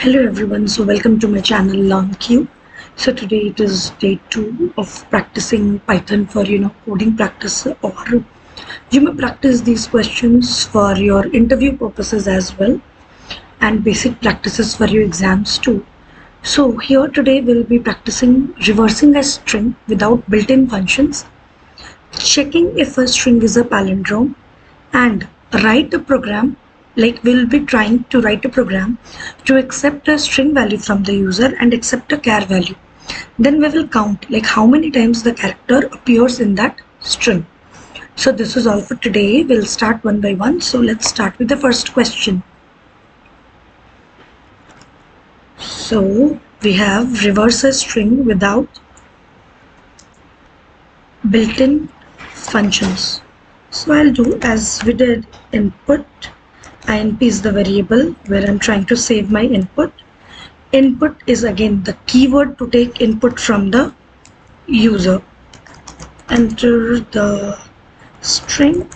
Hello everyone, so welcome to my channel LearnQ. So today it is day 2 of practicing Python for coding practice, or you may practice these questions for your interview purposes as well, and basic practices for your exams too. So here today we'll be practicing reversing a string without built-in functions, checking if a string is a palindrome, and write a program, like we'll be trying to write a program to accept a string value from the user and accept a char value. Then we will count like how many times the character appears in that string. So this is all for today. We'll start one by one. So let's start with the first question. So we have reverse a string without built-in functions. So I'll do as we did input. INP is the variable where I'm trying to save my input. Input is again the keyword to take input from the user. Enter the string.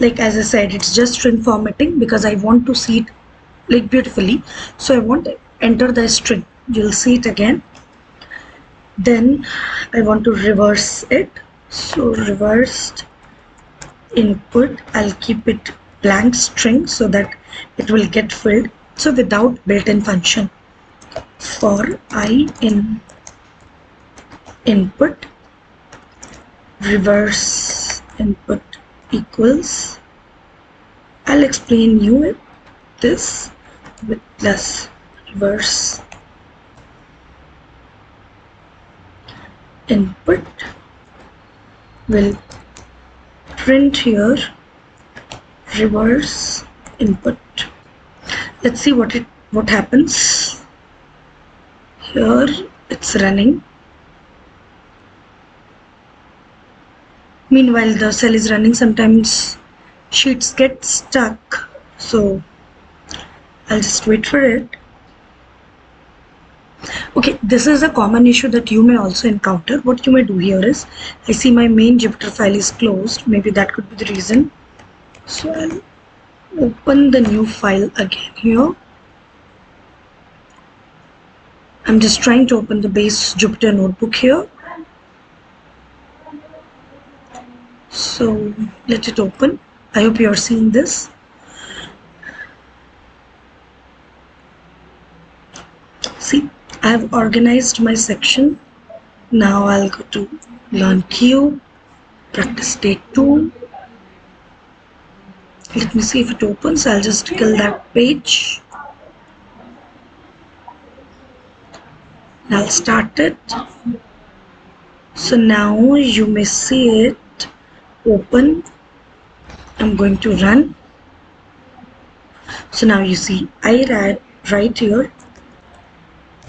Like as I said, it's just string formatting because I want to see it like beautifully. So I want to enter the string. You'll see it again. Then I want to reverse it. So reversed input, I'll keep it blank string so that it will get filled. So without built-in function, for I in input reverse input equals, I'll explain you this with plus reverse input will print here reverse input. Let's see what happens. Here it's running. Meanwhile the cell is running. Sometimes sheets get stuck, so I'll just wait for it. Okay, this is a common issue that you may also encounter. What you may do here is, I see my main Jupyter file is closed. Maybe that could be the reason. So I'll open the new file again here. I'm just trying to open the base Jupyter notebook here. So let it open. I hope you are seeing this. See, I have organized my section. Now I'll go to LearnQ, practice day 2. Let me see if it opens. I'll just kill that page. I'll start it. So now you may see it open. I'm going to run. So now you see I write here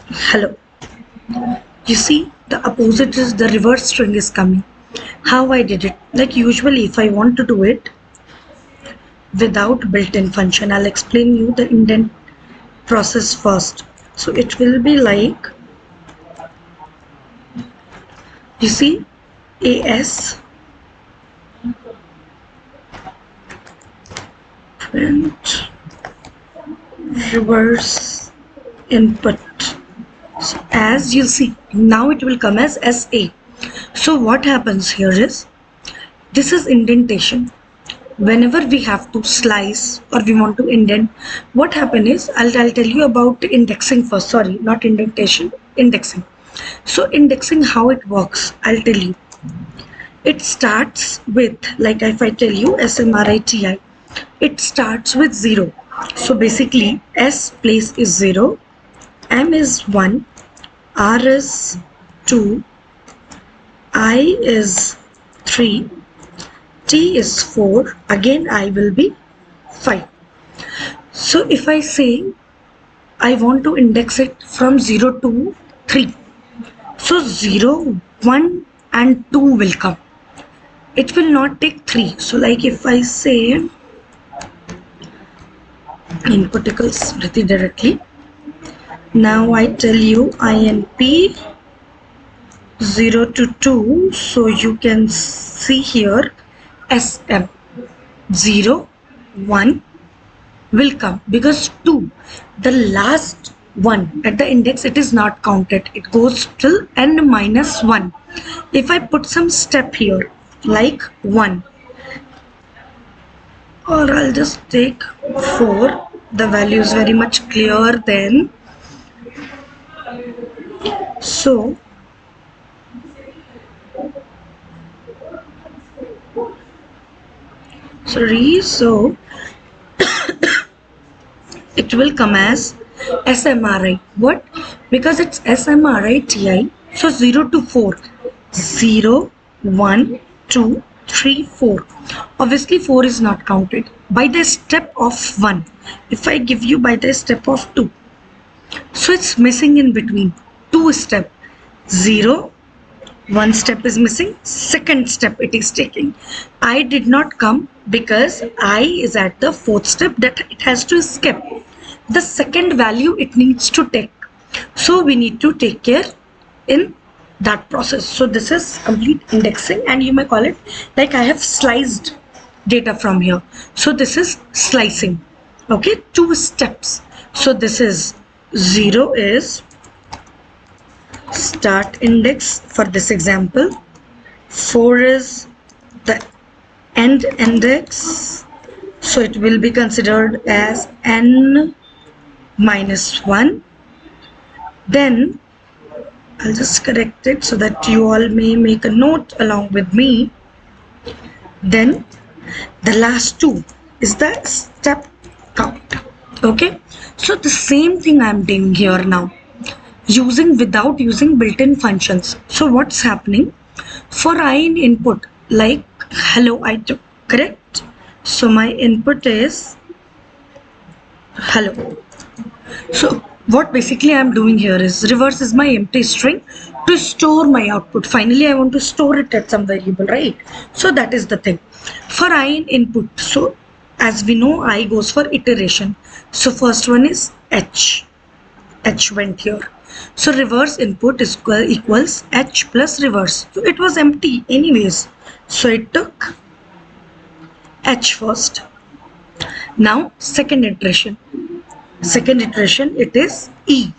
hello. You see the opposite is the reverse string is coming. How I did it, like usually if I want to do it without built-in function, I'll explain you the indent process first. So it will be like, you see as print reverse input. So as you'll see, now it will come as SA. So what happens here is, this is indentation. Whenever we have to slice or we want to indent, what happen is, I'll tell you about indexing first. Sorry, not indentation, indexing. So indexing, how it works, I'll tell you. It starts with, like if I tell you SMRITI, it starts with 0. So basically S place is 0, M is 1, R is 2, I is 3, T is 4, again I will be 5. So if I say I want to index it from 0 to 3, so 0, 1 and 2 will come. It will not take 3. So like if I say input equals Smriti directly, now I tell you INP 0 to 2, so you can see here SM 0, 1 will come because 2, the last 1 at the index, it is not counted, it goes till n minus 1. If I put some step here like 1, or I'll just take 4, the value is very much clear then. So it will come as SMRI. What? Because it's SMRI TI. So 0 to 4. 0, 1, 2, 3, 4. Obviously 4 is not counted. By the step of 1. If I give you by the step of 2. So it's missing in between. 2 step. 0. 1 step is missing. Second step it is taking. I did not come because I is at the 4th step that it has to skip. The second value it needs to take. So we need to take care in that process. So this is complete indexing, and you may call it like I have sliced data from here. So this is slicing. Okay, 2 steps. So this is 0 is start index for this example. 4 is the end index. So it will be considered as n minus 1. Then I'll just correct it so that you all may make a note along with me. Then the last 2 is the step count. Okay, so the same thing I'm doing here now, without using built-in functions. So what's happening for I in input, like hello I took, correct? So my input is hello. So what basically I'm doing here is reverse is my empty string to store my output. Finally I want to store it at some variable, right? So that is the thing for I in input. So as we know, I goes for iteration. So first one is h went here. So reverse input is equals h plus reverse. So it was empty anyways. So it took h first. Now second iteration. It is e.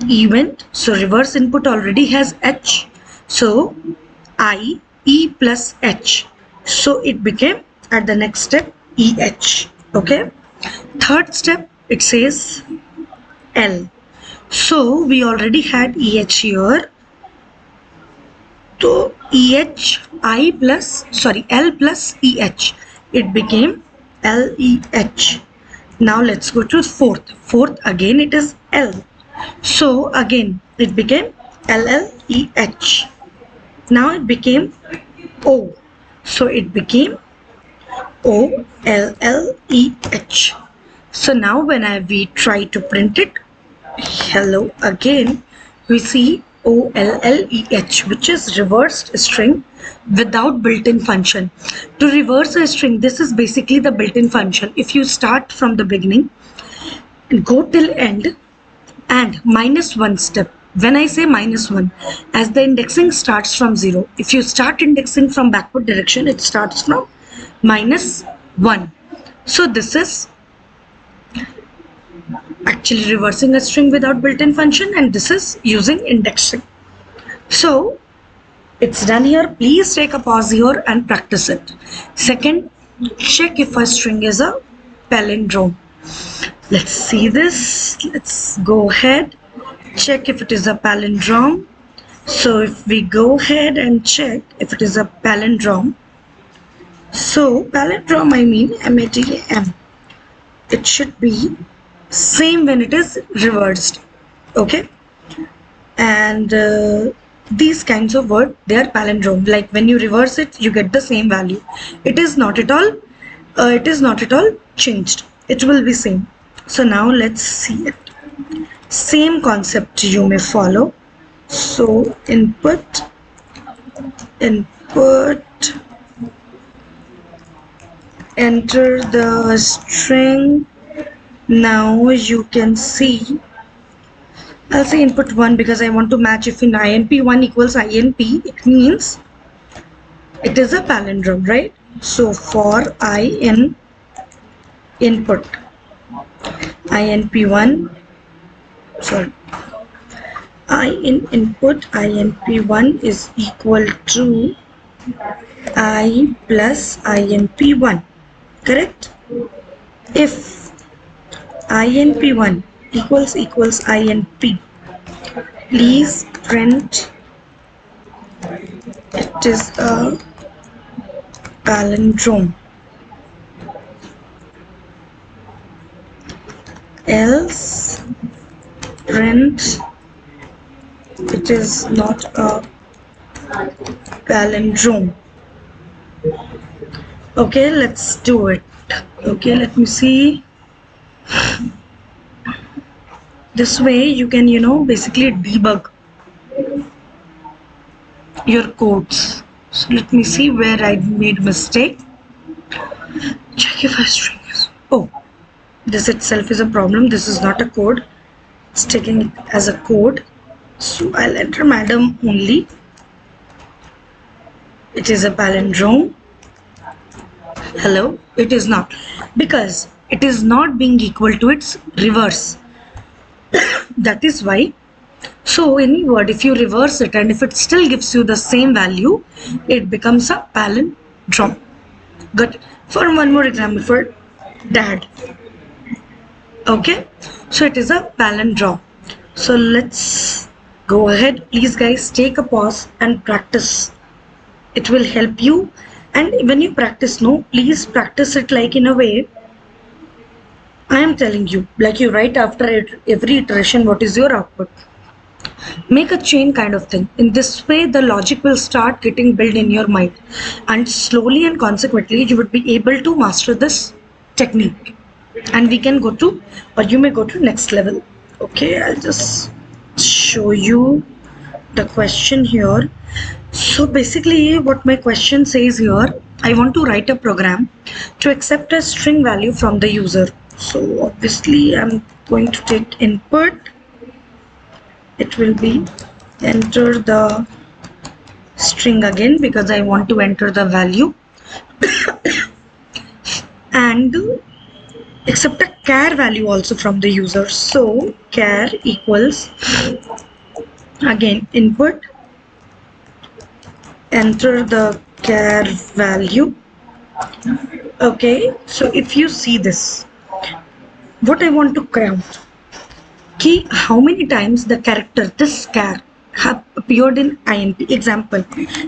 E went. So reverse input already has h. So I e plus h. So it became at the next step eh. Okay. Third step it says L. So we already had EH here. So L plus EH. It became LEH. Now let's go to fourth. Fourth again it is L. So again it became LLEH. Now it became O. So it became OLLEH. So now when we try to print it, hello again, we see OLLEH, which is reversed string without built-in function. To reverse a string, this is basically the built-in function. If you start from the beginning, go till end and minus 1 step. When I say minus 1, as the indexing starts from 0, if you start indexing from backward direction, it starts from minus 1. So this is actually reversing a string without built-in function, and this is using indexing. So it's done here. Please take a pause here and practice it. Second, check if a string is a palindrome. Let's see this. Let's go ahead, check if it is a palindrome. So if we go ahead and check if it is a palindrome, so palindrome, I mean MATM, it should be same when it is reversed. Okay, and these kinds of words, they are palindrome. Like when you reverse it, you get the same value. It is not at all changed. It will be same. So now let's see it. Same concept you may follow. So input, enter the string. Now you can see, I'll say input 1 because I want to match. If in INP 1 equals INP, it means it is a palindrome, right? So for I in input, INP 1 sorry, I in input inp1 is equal to I plus inp1, correct? If inp1 equals inp, please print it is a palindrome, else print it is not a palindrome. Okay, let's do it. Okay, let me see. This way you can, basically debug your codes. So let me see where I made mistake. Check if I string is. Oh, this itself is a problem. This is not a code. It's taking it as a code. So I'll enter madam only. It is a palindrome. Hello, it is not, because it is not being equal to its reverse. That is why. So any word, if you reverse it and if it still gives you the same value, it becomes a palindrome. Good. For one more example, for dad. Okay, so it is a palindrome. So let's go ahead. Please guys, take a pause and practice. It will help you. And when you practice, no, please practice it like in a way I am telling you, like you write after every iteration what is your output. Make a chain kind of thing. In this way, the logic will start getting built in your mind, and slowly and consequently, you would be able to master this technique. And we can go to, or you may go to next level. Okay, I'll just show you the question here. So basically, what my question says here, I want to write a program to accept a string value from the user. So obviously, I'm going to take input. It will be enter the string again because I want to enter the value and accept a char value also from the user. So char equals again input, enter the char value. Okay, so if you see this, what I want to count, key how many times the character this char have appeared in INP. Example,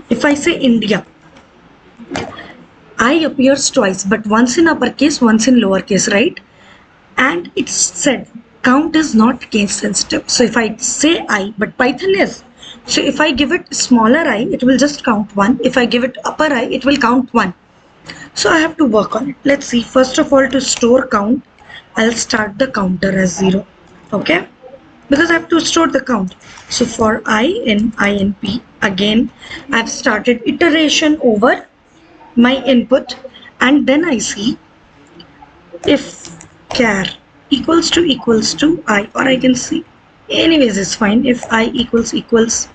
if I say India, I appears twice, but once in uppercase, once in lowercase, right? And it's said count is not case sensitive. So if I say I, but Python is. So if I give it smaller I, it will just count 1. If I give it upper I, it will count 1. So I have to work on it. Let's see. First of all, to store count, I'll start the counter as 0. Okay? Because I have to store the count. So for I in INP, again, I've started iteration over my input, and then I see if char equals to I, or I can see anyways it's fine. If I equals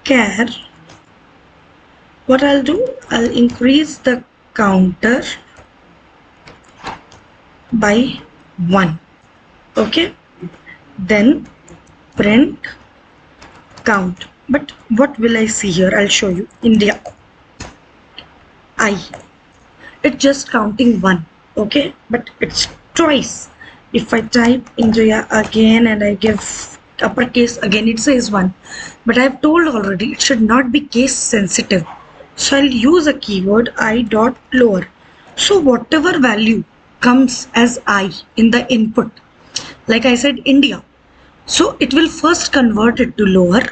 char, what I'll do, I'll increase the counter by 1. Okay, then print count. But what will I see here? I'll show you. India, I, it's just counting 1. Okay, but it's twice. If I type India again and I give uppercase, again it says 1. But I've told already it should not be case sensitive. So I'll use a keyword I dot lower. So whatever value comes as I in the input, like I said India, so it will first convert it to lower,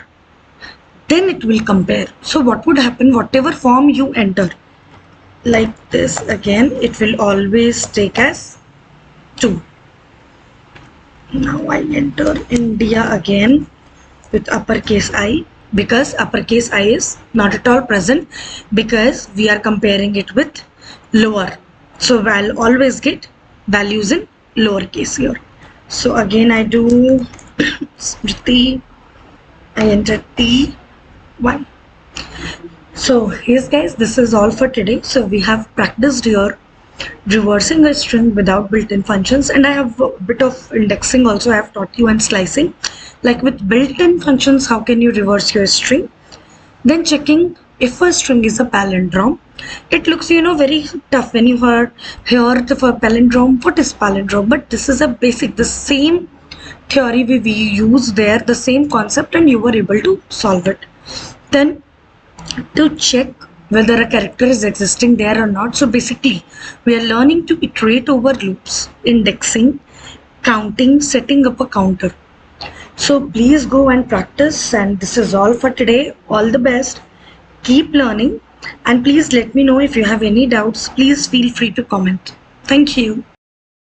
then it will compare. So what would happen, whatever form you enter, like this again, it will always take as 2. Now I enter India again with uppercase I, because uppercase I is not at all present because we are comparing it with lower. So I'll always get values in lowercase here. So again I do Smriti, I enter T1. So yes guys, this is all for today. So we have practiced here reversing a string without built-in functions, and I have a bit of indexing also I have taught you, and slicing. Like with built-in functions, how can you reverse your string? Then checking if a string is a palindrome. It looks, very tough when you hear the for palindrome. What is palindrome? But this is a basic, the same theory we use there, the same concept, and you were able to solve it. Then to check whether a character is existing there or not. So basically, we are learning to iterate over loops, indexing, counting, setting up a counter. So please go and practice, and this is all for today. All the best. Keep learning, and please let me know if you have any doubts. Please feel free to comment. Thank you.